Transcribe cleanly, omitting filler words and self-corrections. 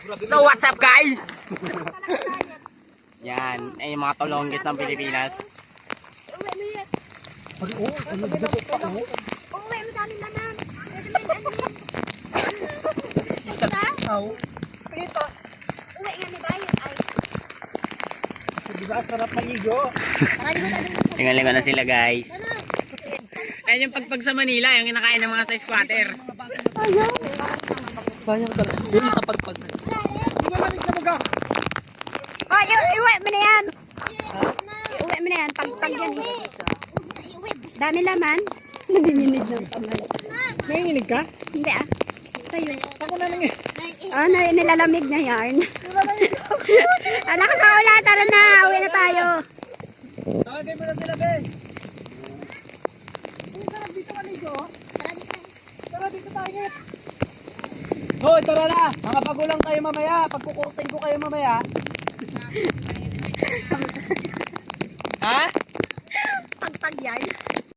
So what's up guys? Yan, ay yung mga tolonggis ng Pilipinas. Uwi mo sa amin naman. Isa tao. Ito. Uwi nga ni Bayan ay. Diba, sarap maligo. Lingon-lingon na sila guys. Ayan yung pagpag sa Manila, yung kinakain ng mga sa squatter. Sayang talaga. Doon sa pagpag. Di ba lamig na baga? Oh, iuwi mo na yan. Iuwi mo na yan. Pag yan. Dami laman. Nanginginig ng kamay. Nanginginig ka? Hindi ah. Sa'yo. Ako na nanginginig. Oh, nilalamig na yarn. Anak sa ulan, tara na. Uwi na tayo. Tawagay mo na sila, Ben. Sarap dito maligo. Tara dito tayo. Hoy, tara na. Mga pagulang kayo mamaya. Pagkukurting ko kayo mamaya. Ha? Pagpag yan.